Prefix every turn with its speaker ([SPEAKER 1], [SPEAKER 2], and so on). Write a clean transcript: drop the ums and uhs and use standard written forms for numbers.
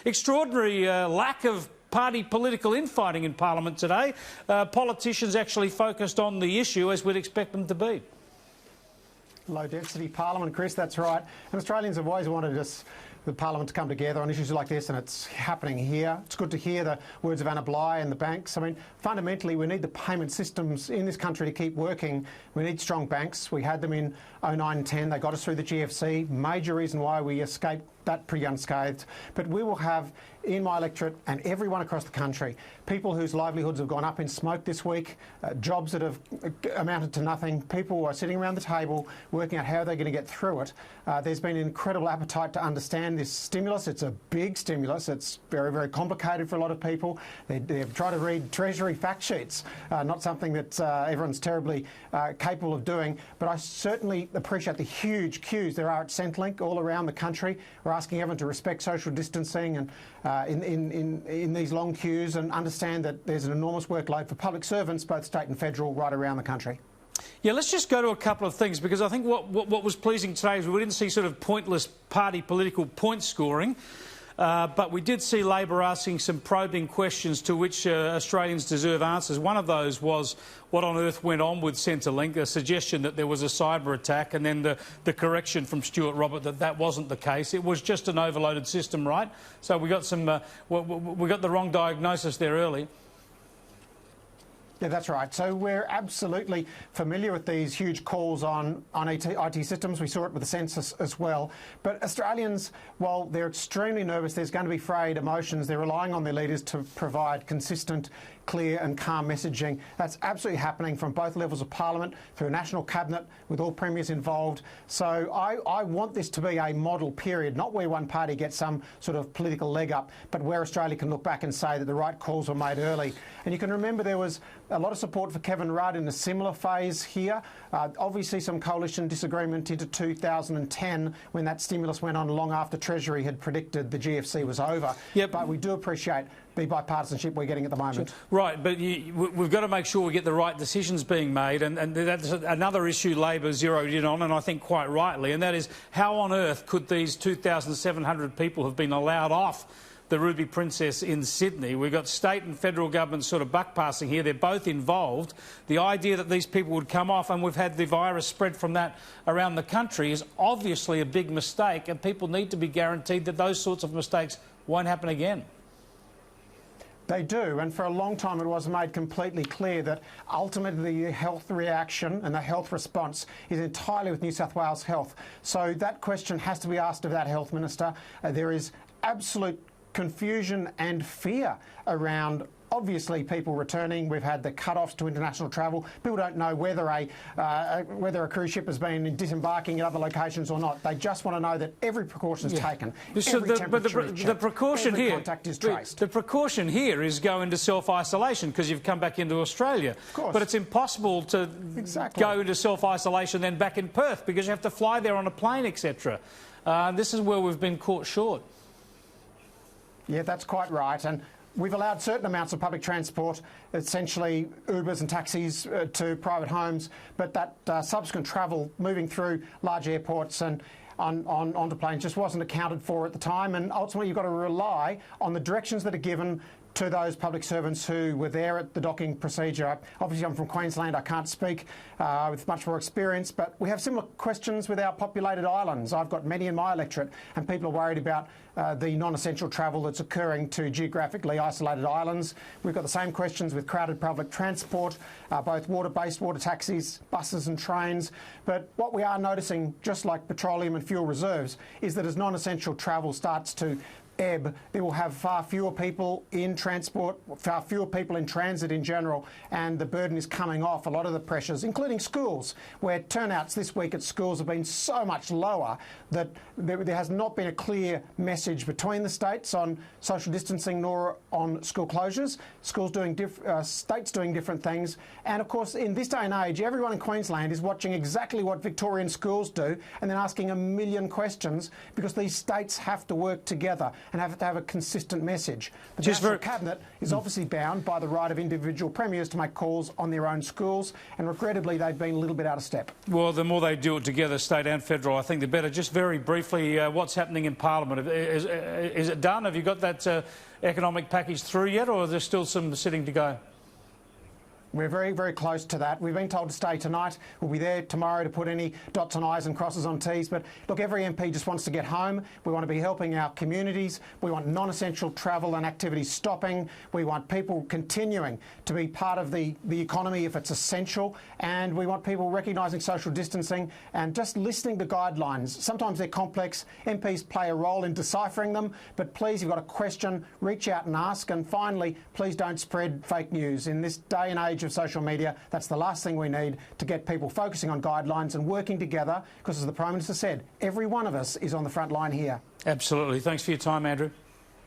[SPEAKER 1] Extraordinary lack of party political infighting in Parliament today. Politicians actually focused on the issue as we'd expect them to be.
[SPEAKER 2] Low-density Parliament, Chris, that's right. And Australians have always wanted the Parliament to come together on issues like this, and it's happening here. It's good to hear the words of Anna Bligh and the banks. I mean, fundamentally, we need the payment systems in this country to keep working. We need strong banks. We had them in 09 and 10. They got us through the GFC. Major reason why we escaped that pretty unscathed. But we will have, in my electorate and everyone across the country, people whose livelihoods have gone up in smoke this week, jobs that have amounted to nothing, people who are sitting around the table working out how they're going to get through it. There's been an incredible appetite to understand this stimulus. It's a big stimulus. It's very, very complicated for a lot of people. They've tried to read treasury fact sheets, not something that everyone's terribly capable of doing. But I certainly appreciate the huge queues there are at Centrelink all around the country. We're asking everyone to respect social distancing and in these long queues, and understand that there's an enormous workload for public servants, both state and federal, right around the country.
[SPEAKER 1] Yeah, let's just go to a couple of things, because I think what was pleasing today is we didn't see sort of pointless party political point scoring, but we did see Labor asking some probing questions to which Australians deserve answers. One of those was what on earth went on with Centrelink, a suggestion that there was a cyber attack, and then the correction from Stuart Robert that that wasn't the case. It was just an overloaded system, right? So we got we got the wrong diagnosis there early.
[SPEAKER 2] Yeah, that's right. So we're absolutely familiar with these huge calls on IT systems. We saw it with the census as well. But Australians, while they're extremely nervous, there's going to be frayed emotions. They're relying on their leaders to provide consistent, clear and calm messaging. That's absolutely happening from both levels of Parliament, through a national cabinet, with all premiers involved. So I want this to be a model period, not where one party gets some sort of political leg up, but where Australia can look back and say that the right calls were made early. And you can remember there was a lot of support for Kevin Rudd in a similar phase here. Obviously some coalition disagreement into 2010 when that stimulus went on long after Treasury had predicted the GFC was over.
[SPEAKER 1] Yep.
[SPEAKER 2] But we do appreciate the bipartisanship we're getting at the moment.
[SPEAKER 1] Right, but we've got to make sure we get the right decisions being made, and that's another issue Labor zeroed in on, and I think quite rightly, and that is how on earth could these 2,700 people have been allowed off the Ruby Princess in Sydney? We've got state and federal governments sort of buck-passing here. They're both involved. The idea that these people would come off and we've had the virus spread from that around the country is obviously a big mistake, and people need to be guaranteed that those sorts of mistakes won't happen again.
[SPEAKER 2] They do, and for a long time it was made completely clear that ultimately the health reaction and the health response is entirely with New South Wales Health. So that question has to be asked of that Health Minister. There is absolute confusion and fear around, obviously, people returning. We've had the cut-offs to international travel. People don't know whether a cruise ship has been disembarking at other locations or not. They just want to know that every precaution is taken.
[SPEAKER 1] So the precaution
[SPEAKER 2] every
[SPEAKER 1] here,
[SPEAKER 2] contact is traced.
[SPEAKER 1] The precaution here is go into self-isolation because you've come back into Australia.
[SPEAKER 2] Of course.
[SPEAKER 1] But it's impossible to go into self-isolation then back in Perth because you have to fly there on a plane, etc. This is where we've been caught short.
[SPEAKER 2] Yeah, that's quite right. And we've allowed certain amounts of public transport, essentially Ubers and taxis, to private homes, but that subsequent travel moving through large airports and onto planes just wasn't accounted for at the time. And ultimately, you've got to rely on the directions that are given to those public servants who were there at the docking procedure. Obviously, I'm from Queensland. I can't speak with much more experience, but we have similar questions with our populated islands. I've got many in my electorate, and people are worried about the non-essential travel that's occurring to geographically isolated islands. We've got the same questions with crowded public transport, both water-based water taxis, buses and trains. But what we are noticing, just like petroleum and fuel reserves, is that as non-essential travel starts to ebb, they will have far fewer people in transport, far fewer people in transit in general, and the burden is coming off a lot of the pressures, including schools, where turnouts this week at schools have been so much lower that there has not been a clear message between the states on social distancing nor on school closures. Schools doing states doing different things, and of course in this day and age everyone in Queensland is watching exactly what Victorian schools do and then asking a million questions because these states have to work together. and have to have a consistent message. The
[SPEAKER 1] Just
[SPEAKER 2] National Cabinet is obviously bound by the right of individual premiers to make calls on their own schools, and regrettably they've been a little bit out of step.
[SPEAKER 1] Well, the more they do it together, state and federal, I think the better. Just very briefly, what's happening in Parliament? Is it done? Have you got that economic package through yet, or is there still some sitting to go?
[SPEAKER 2] We're very, very close to that. We've been told to stay tonight. We'll be there tomorrow to put any dots on I's and crosses on T's. But look, every MP just wants to get home. We want to be helping our communities. We want non-essential travel and activities stopping. We want people continuing to be part of the economy if it's essential. And we want people recognising social distancing and just listening to guidelines. Sometimes they're complex. MPs play a role in deciphering them. But please, if you've got a question, reach out and ask. And finally, please don't spread fake news. In this day and age of social media, that's the last thing we need to get people focusing on guidelines and working together, because as the Prime Minister said, every one of us is on the front line here.
[SPEAKER 1] Absolutely. Thanks for your time, Andrew.